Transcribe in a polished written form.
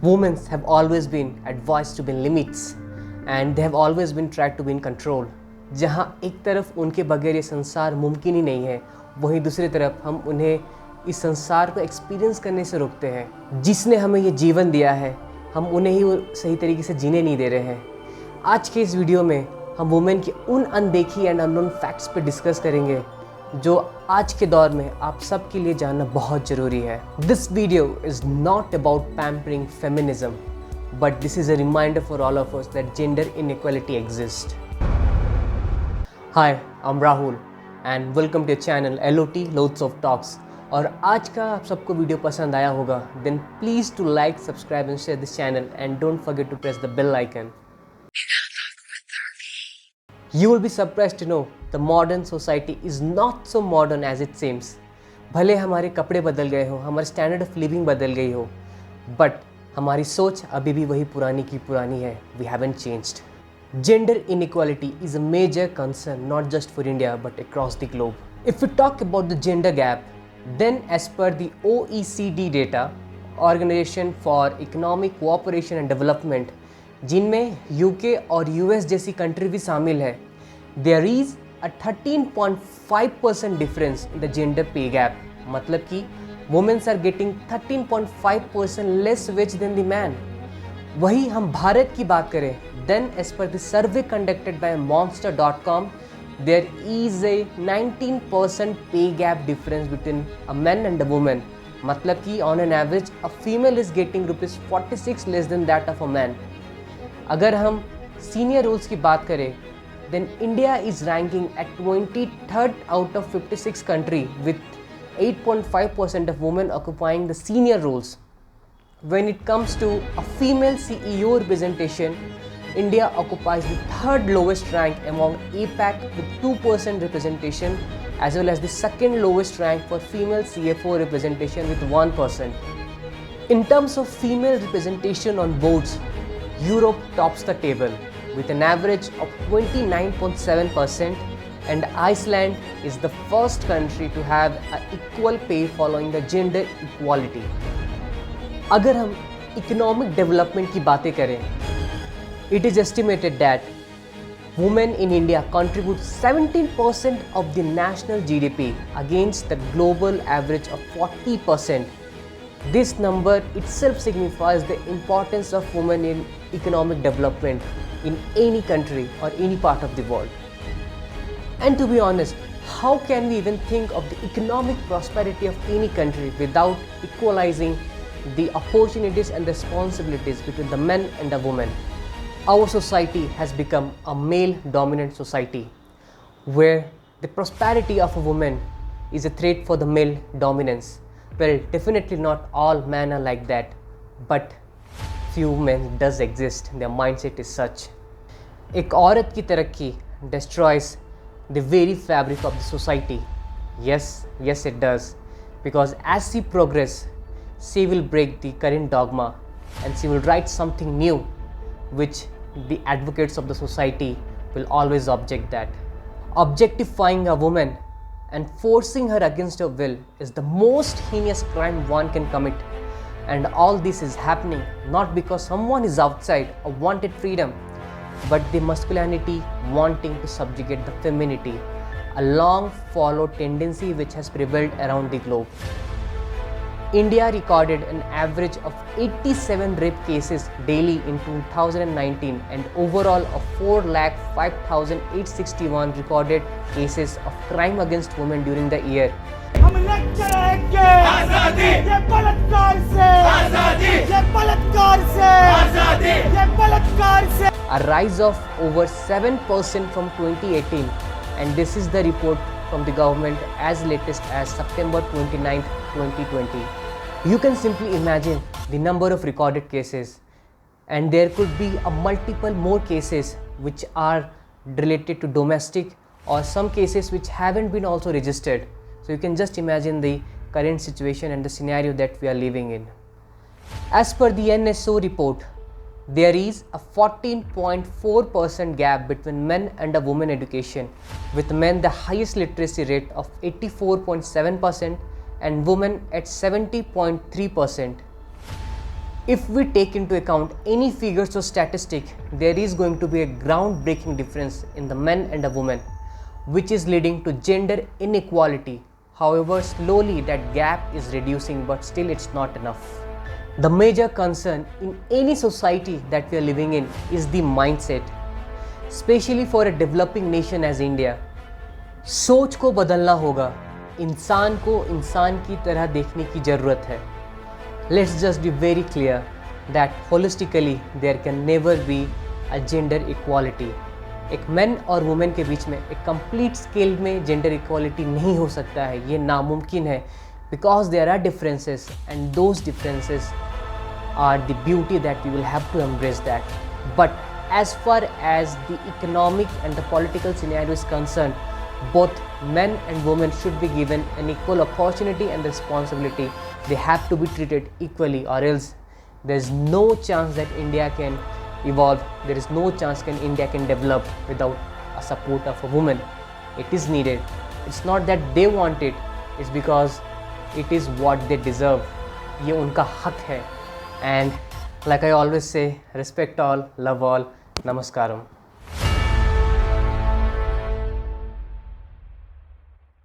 women have always been advised to be in limits and they have always been tried to be in control. जहाँ एक तरफ उनके बगैर ये संसार मुमकिन ही नहीं है, वहीं दूसरी तरफ हम उन्हें इस संसार को एक्सपीरियंस करने से रोकते हैं। जिसने हमें ये जीवन दिया है, हम उन्हें ही वो सही तरीके से जीने नहीं दे रहे हैं। आज के इस वीडियो में हम वुमेन की उन अनदेखी एंड अननोन फैक्ट्स पे डिस्कस करेंगे जो आज के दौर में आप सब के लिए जानना बहुत ज़रूरी है। This video is not about pampering feminism, but this is a reminder for all of us that gender inequality exist. Hi, I am Rahul and welcome to channel LOT loads of talks. और आज का आप सबको video पसंद आया होगा, then please to like, subscribe and share this channel and don't forget to press the bell icon. You will be surprised to know the modern society is not so modern as it seems. भले हमारे कपड़े बदल गए हो, हमारे standard of living बदल गई हो, बट हमारी सोच अभी भी वही पुरानी की पुरानी है. We haven't changed. Gender inequality is a major concern not just for India but across the globe. If we talk about the gender gap, then as per the OECD data, Organization for Economic Cooperation and Development, जिनमें UK और US जैसी country भी शामिल है, there is a 13.5% difference in the gender pay gap. मतलब कि women are getting 13.5% less wage than the man. वही हम भारत की बात करें, then as per the survey conducted by monster.com, there is a 19% pay gap difference between a man and a woman. मतलब कि on an average a female is getting ₹46 less than that of a man. अगर हम senior roles की बात करें, then India is ranking at 23rd out of 56 country with 8.5% of women occupying the senior roles. When it comes to a female CEO representation, India occupies the third lowest rank among APAC with 2% representation, as well as the second lowest rank for female CFO representation with 1%. In terms of female representation on boards, Europe tops the table with an average of 29.7%, and Iceland is the first country to have an equal pay following the gender equality. अगर हम economic development की बातें करें, it is estimated that women in India contribute 17% of the national GDP against the global average of 40%. This number itself signifies the importance of women in economic development in any country or any part of the world. And to be honest, how can we even think of the economic prosperity of any country without equalizing the opportunities and responsibilities between the men and the women? Our society has become a male-dominant society where the prosperity of a woman is a threat for the male dominance. Well, definitely not all men are like that, but few men does exist. Their mindset is such. एक औरत की तरक्की destroys the very fabric of the society. Yes, it does. Because as she progresses, she will break the current dogma and she will write something new, which the advocates of the society will always object that. Objectifying a woman and forcing her against her will is the most heinous crime one can commit. And all this is happening not because someone is outside or wanted freedom, but the masculinity wanting to subjugate the femininity, a long followed tendency which has prevailed around the globe. India recorded an average of 87 rape cases daily in 2019 and overall of 4,05,861 recorded cases of crime against women during the year. हम lecture आएंगे आजादी, ये बलात्कार से आजादी, ये बलात्कार से आजादी, ये बलात्कार से। A rise of over 7% from 2018, and this is the report from the government as latest as September 29, 2020. You can simply imagine the number of recorded cases, and there could be a multiple more cases which are related to domestic or some cases which haven't been also registered. So you can just imagine the current situation and the scenario that we are living in. As per the NSO report, there is a 14.4% gap between men and a women education, with men the highest literacy rate of 84.7% and women at 70.3%. If we take into account any figures or statistic, there is going to be a groundbreaking difference in the men and the women, which is leading to gender inequality. However, slowly that gap is reducing, but still it's not enough. The major concern in any society that we are living in is the mindset, especially for a developing nation as India. सोच को बदलना होगा, इंसान को इंसान की तरह देखने की ज़रूरत है. Let's just be very clear that holistically there can never be a gender equality. एक men और women के बीच में एक complete scale में gender equality नहीं हो सकता है, ये नामुमकिन है, because there are differences and those differences are the beauty that we will have to embrace that. But as far as the economic and the political scenario is concerned, both men and women should be given an equal opportunity and responsibility. They have to be treated equally, or else there is no chance that India can evolve. There is no chance that India can develop without a support of a woman. It is needed. It's not that they want it, it's because it is what they deserve. ये उनका हक है. And like I always say, respect all, love all, namaskaram.